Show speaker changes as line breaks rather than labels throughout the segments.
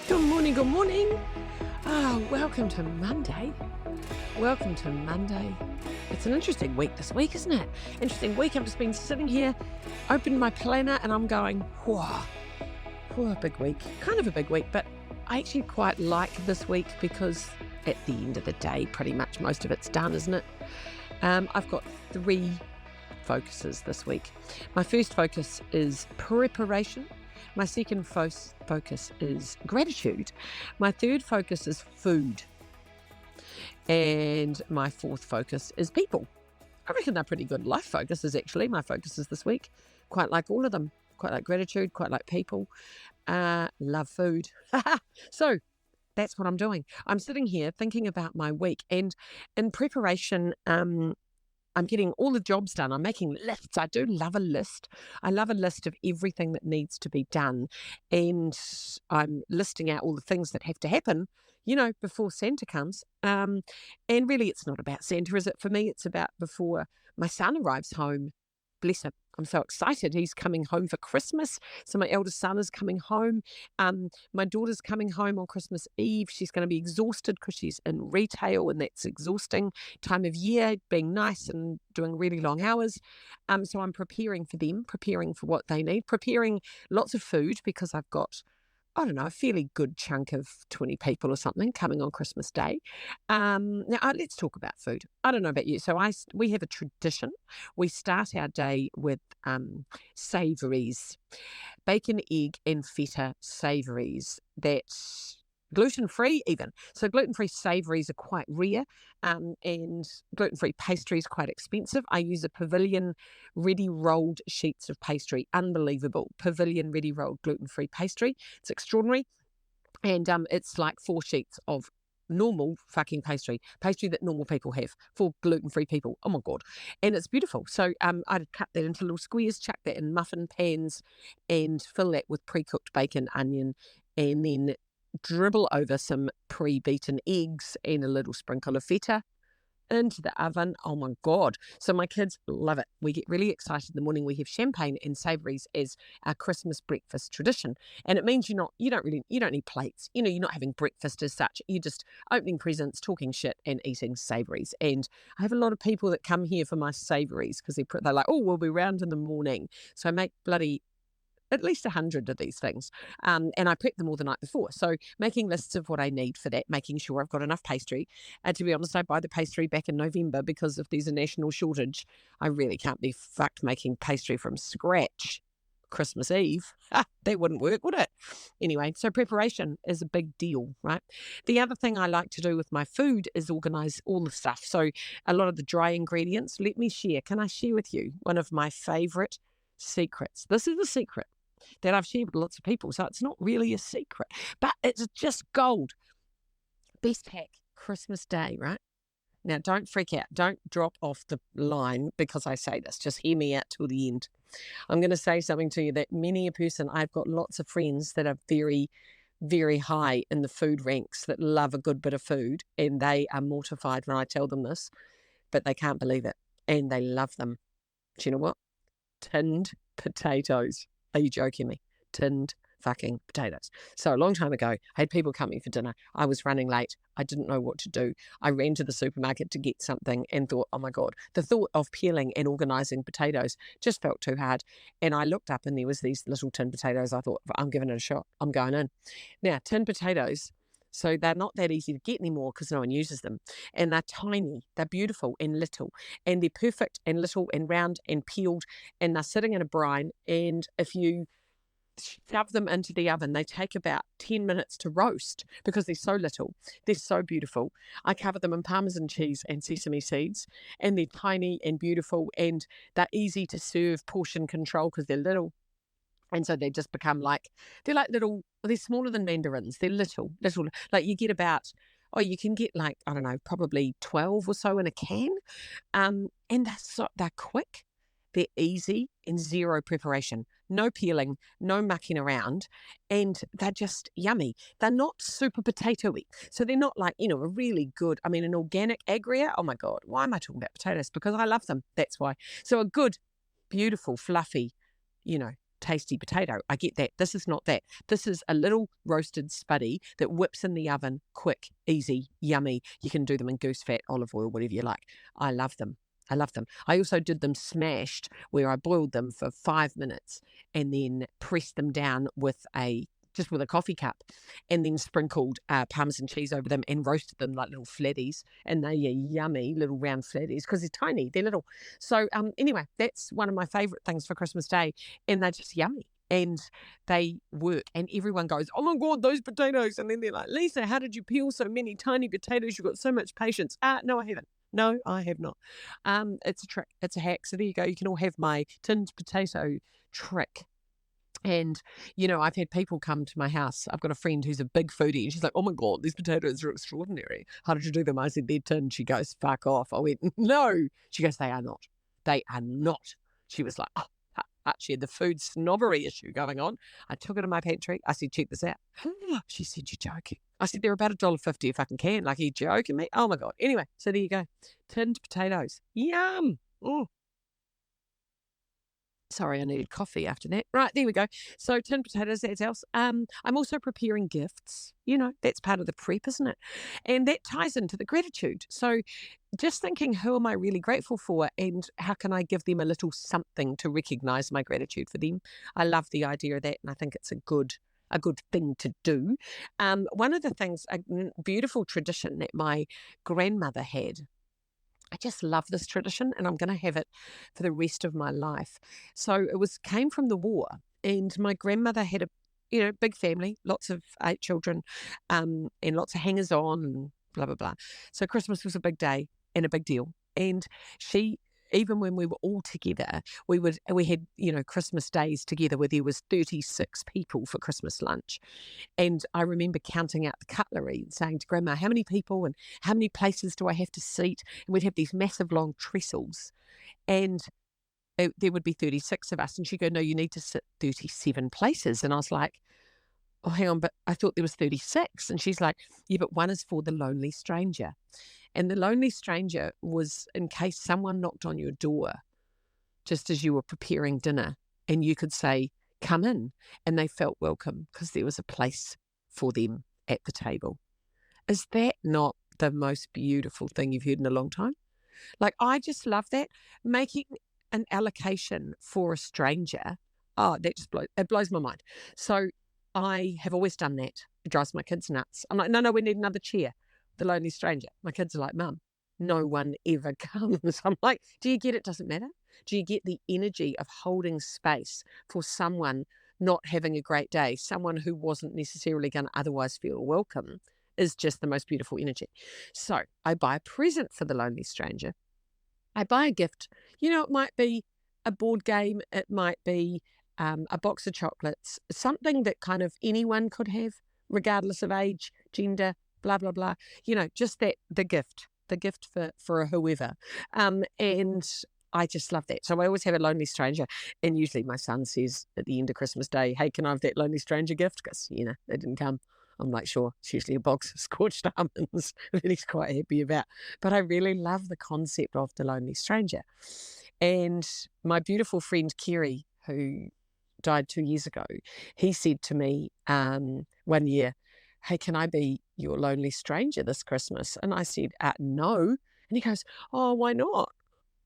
Good morning, good morning. Welcome to Monday. Welcome to Monday. It's an interesting week this week, isn't it? Interesting week. I've just been sitting here, opened my planner, and I'm going, whoa, big week. Kind of a big week, but I actually quite like this week because at the end of the day, pretty much most of it's done, isn't it? I've got 3 focuses this week. My first focus is preparation. My second focus is gratitude. My third focus is food. And my fourth focus is people. I reckon they're pretty good life focuses, actually. My focuses this week. Quite like all of them. Quite like gratitude, quite like people. Love food. So that's what I'm doing. I'm sitting here thinking about my week. And in preparation, I'm getting all the jobs done. I'm making lists. I do love a list. I love a list of everything that needs to be done. And I'm listing out all the things that have to happen, before Santa comes. And really, it's not about Santa, is it? For me, it's about before my son arrives home. Bless him. I'm so excited. He's coming home for Christmas. So my eldest son is coming home. My daughter's coming home on Christmas Eve. She's going to be exhausted because she's in retail and that's exhausting time of year, being nice and doing really long hours. So I'm preparing for them, preparing for what they need, preparing lots of food because I've got, a fairly good chunk of 20 people or something coming on Christmas Day. Now, let's talk about food. I don't know about you. So we have a tradition. We start our day with savouries, bacon, egg and feta savouries that's gluten-free even. So gluten-free savouries are quite rare and gluten-free pastry is quite expensive. I use a Pavilion ready-rolled sheets of pastry. Unbelievable. Pavilion ready-rolled gluten-free pastry. It's extraordinary. And it's like 4 sheets of normal fucking pastry that normal people have for gluten-free people. Oh my God. And it's beautiful. So I'd cut that into little squares, chuck that in muffin pans and fill that with pre-cooked bacon, onion, and then dribble over some pre-beaten eggs and a little sprinkle of feta into the oven. Oh my God. So my kids love it. We get really excited in the morning. We have champagne and savouries as our Christmas breakfast tradition. And it means you don't need plates. You're not having breakfast as such. You're just opening presents, talking shit and eating savouries. And I have a lot of people that come here for my savouries because they're like, oh, we'll be round in the morning. So I make bloody at least 100 of these things. And I prep them all the night before. So making lists of what I need for that, making sure I've got enough pastry. And to be honest, I buy the pastry back in November because if there's a national shortage, I really can't be fucked making pastry from scratch Christmas Eve. That wouldn't work, would it? Anyway, so preparation is a big deal, right? The other thing I like to do with my food is organise all the stuff. So a lot of the dry ingredients, let me share. Can I share with you one of my favourite secrets? This is a secret that I've shared with lots of people, so it's not really a secret, but it's just gold. Best hack, Christmas Day, right? Now, don't freak out. Don't drop off the line because I say this. Just hear me out till the end. I'm going to say something to you that many a person, I've got lots of friends that are very, very high in the food ranks that love a good bit of food, and they are mortified when I tell them this, but they can't believe it, and they love them. Do you know what? Tinned potatoes. Are you joking me? Tinned fucking potatoes. So a long time ago, I had people coming for dinner. I was running late. I didn't know what to do. I ran to the supermarket to get something and thought, oh my God, the thought of peeling and organising potatoes just felt too hard. And I looked up and there was these little tinned potatoes. I thought, I'm giving it a shot. I'm going in. Now, tinned potatoes, so they're not that easy to get anymore because no one uses them. And they're tiny, they're beautiful and little. And they're perfect and little and round and peeled. And they're sitting in a brine. And if you shove them into the oven, they take about 10 minutes to roast because they're so little. They're so beautiful. I cover them in Parmesan cheese and sesame seeds. And they're tiny and beautiful. And they're easy to serve, portion control because they're little. And so they just become they're like little, they're smaller than mandarins. They're little, like you get about, you can get like, I don't know, probably 12 or so in a can. And they're quick, they're easy and zero preparation, no peeling, no mucking around. And they're just yummy. They're not super potato-y. So they're not like, a really good, an organic agria. Oh my God, why am I talking about potatoes? Because I love them. That's why. So a good, beautiful, fluffy, tasty potato. I get that. This is not that. This is a little roasted spuddy that whips in the oven, quick, easy, yummy. You can do them in goose fat, olive oil, whatever you like. I love them. I love them. I also did them smashed, where I boiled them for 5 minutes and then pressed them down with just with a coffee cup, and then sprinkled Parmesan cheese over them and roasted them like little flatties. And they are yummy little round flatties because they're tiny, they're little. So anyway, that's one of my favourite things for Christmas Day, and they're just yummy. And they work, and everyone goes, "Oh my God, those potatoes!" And then they're like, "Lisa, how did you peel so many tiny potatoes? You've got so much patience." No, I haven't. No, I have not. It's a trick. It's a hack. So there you go. You can all have my tinned potato trick. And, I've had people come to my house. I've got a friend who's a big foodie, and she's like, "Oh my God, these potatoes are extraordinary. How did you do them?" I said, "They're tinned." She goes, "Fuck off." I went, "No." She goes, "They are not. They are not." She was like, she had the food snobbery issue going on. I took her to my pantry. I said, "Check this out." She said, "You're joking." I said, "They're about $1.50 if I can. Like, are you joking me?" Oh my God. Anyway, so there you go. Tinned potatoes. Yum. Oh. Sorry, I needed coffee after that. Right, there we go. So tinned potatoes, that's else. I'm also preparing gifts. That's part of the prep, isn't it? And that ties into the gratitude. So just thinking, who am I really grateful for, and how can I give them a little something to recognise my gratitude for them? I love the idea of that, and I think it's a good thing to do. One of the things, a beautiful tradition that my grandmother had. I just love this tradition, and I'm going to have it for the rest of my life. So it came from the war, and my grandmother had a big family, lots of 8 children, and lots of hangers on, and blah blah blah. So Christmas was a big day and a big deal, and she. Even when we were all together, we had Christmas days together where there was 36 people for Christmas lunch. And I remember counting out the cutlery and saying to Grandma, "How many people and how many places do I have to seat?" And we'd have these massive long trestles, and there would be 36 of us. And she'd go, "No, you need to sit 37 places." And I was like, "Oh, hang on, but I thought there was 36. And she's like, "Yeah, but one is for the lonely stranger." And the lonely stranger was in case someone knocked on your door just as you were preparing dinner, and you could say, "Come in," and they felt welcome because there was a place for them at the table. Is that not the most beautiful thing you've heard in a long time? Like, I just love that. Making an allocation for a stranger, that just blows my mind. So I have always done that. It drives my kids nuts. I'm like, "No, we need another chair." The lonely stranger. My kids are like, "Mum, no one ever comes." I'm like, do you get it? Doesn't matter. Do you get the energy of holding space for someone not having a great day, someone who wasn't necessarily going to otherwise feel welcome? Is just the most beautiful energy. So I buy a present for the lonely stranger. I buy a gift. It might be a board game. It might be a box of chocolates, something that kind of anyone could have, regardless of age, gender, blah, blah, blah. Just the gift for whoever. And I just love that. So I always have a lonely stranger. And usually my son says at the end of Christmas Day, "Hey, can I have that lonely stranger gift?" Because, they didn't come. I'm like, "Sure." It's usually a box of scorched almonds that he's quite happy about. But I really love the concept of the lonely stranger. And my beautiful friend Kerry, who died 2 years ago, he said to me one year, "Hey, can I be your lonely stranger this Christmas?" And I said, "No." And he goes, "Oh, why not?"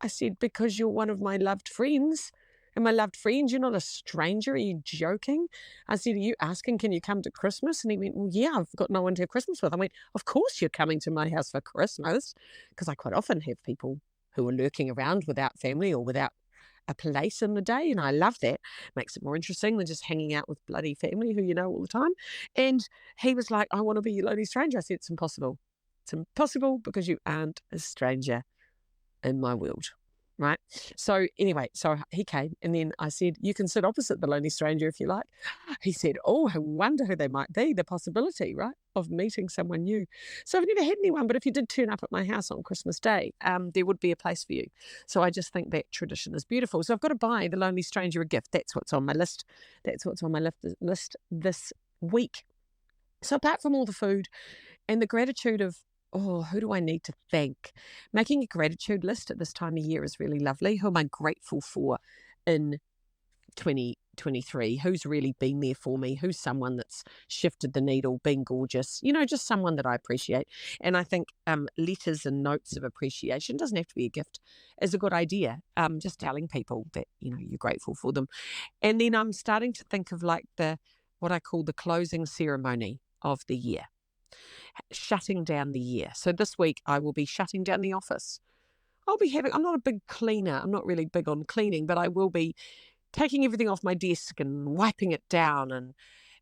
I said, "Because you're one of my loved friends. And my loved friend, you're not a stranger. Are you joking?" I said, "Are you asking, can you come to Christmas?" And he went, "Well, yeah, I've got no one to have Christmas with." I went, "Of course you're coming to my house for Christmas." Because I quite often have people who are lurking around without family or without a place in the day. And I love that. Makes it more interesting than just hanging out with bloody family who you know all the time. And he was like, "I want to be your lonely stranger." I said, "It's impossible. It's impossible because you aren't a stranger in my world." Right. So anyway, so he came, and then I said, "You can sit opposite the lonely stranger if you like." He said, "Oh, I wonder who they might be." The possibility, right, of meeting someone new. So I've never had anyone, but if you did turn up at my house on Christmas Day, there would be a place for you. So I just think that tradition is beautiful. So I've got to buy the lonely stranger a gift. That's what's on my list. That's what's on my list this week. So apart from all the food and the gratitude of, oh, who do I need to thank? Making a gratitude list at this time of year is really lovely. Who am I grateful for in 2023, who's really been there for me, who's someone that's shifted the needle, been gorgeous, just someone that I appreciate. And I think letters and notes of appreciation, doesn't have to be a gift, is a good idea. Just telling people that, you're grateful for them. And then I'm starting to think of like what I call the closing ceremony of the year, shutting down the year. So this week I will be shutting down the office. I'm not a big cleaner. I'm not really big on cleaning, but I will be taking everything off my desk and wiping it down and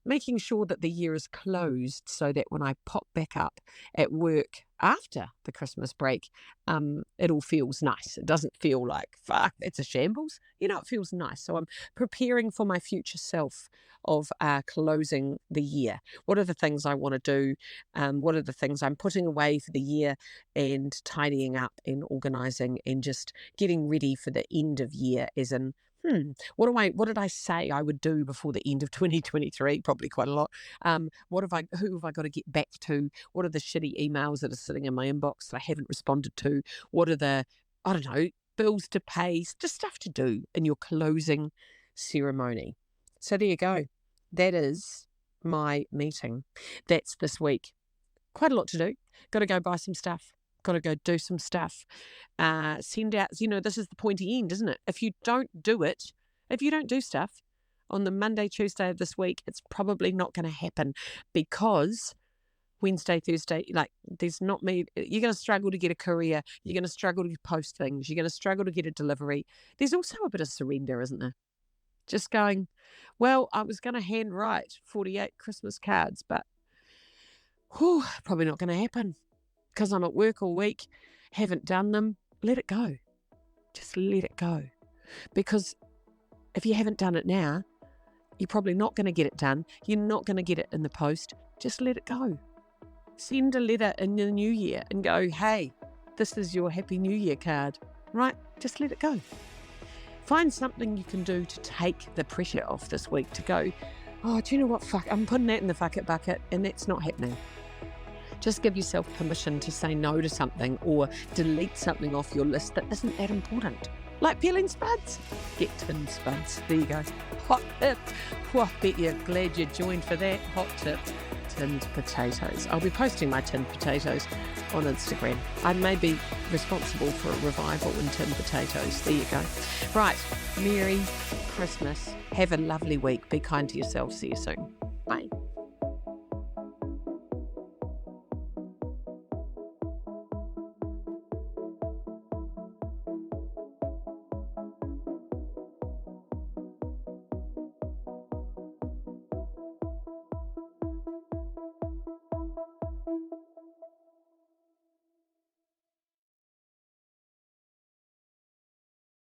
making sure that the year is closed so that when I pop back up at work after the Christmas break, it all feels nice. It doesn't feel like, fuck, it's a shambles. It feels nice. So I'm preparing for my future self of closing the year. What are the things I want to do? What are the things I'm putting away for the year and tidying up and organising and just getting ready for the end of year, as in, what did I say I would do before the end of 2023? Probably quite a lot. Who have I got to get back to? What are the shitty emails that are sitting in my inbox that I haven't responded to? What are the, I don't know, bills to pay? Just stuff to do in your closing ceremony. So there you go. That is my meeting. That's this week. Quite a lot to do. Got to go buy some stuff. Got to go do some stuff. Send out, this is the pointy end, isn't it? If you don't do stuff on the Monday, Tuesday of this week, it's probably not going to happen, because Wednesday, Thursday, there's not me. You're going to struggle to get a courier. You're going to struggle to post things. You're going to struggle to get a delivery. There's also a bit of surrender, isn't there? Just going, well, I was going to handwrite 48 Christmas cards, but probably not going to happen. Because I'm at work all week, haven't done them, let it go. Just let it go. Because if you haven't done it now, you're probably not going to get it done. You're not going to get it in the post. Just let it go. Send a letter in the new year and go, hey, this is your Happy New Year card. Right? Just let it go. Find something you can do to take the pressure off this week, to go, oh, do you know what? Fuck, I'm putting that in the fuck it bucket, and that's not happening. Just give yourself permission to say no to something or delete something off your list that isn't that important. Like peeling spuds. Get tin spuds. There you go. Hot tip. I bet you're glad you joined for that. Hot tip. Tinned potatoes. I'll be posting my tinned potatoes on Instagram. I may be responsible for a revival in tinned potatoes. There you go. Right. Merry Christmas. Have a lovely week. Be kind to yourself. See you soon. Bye.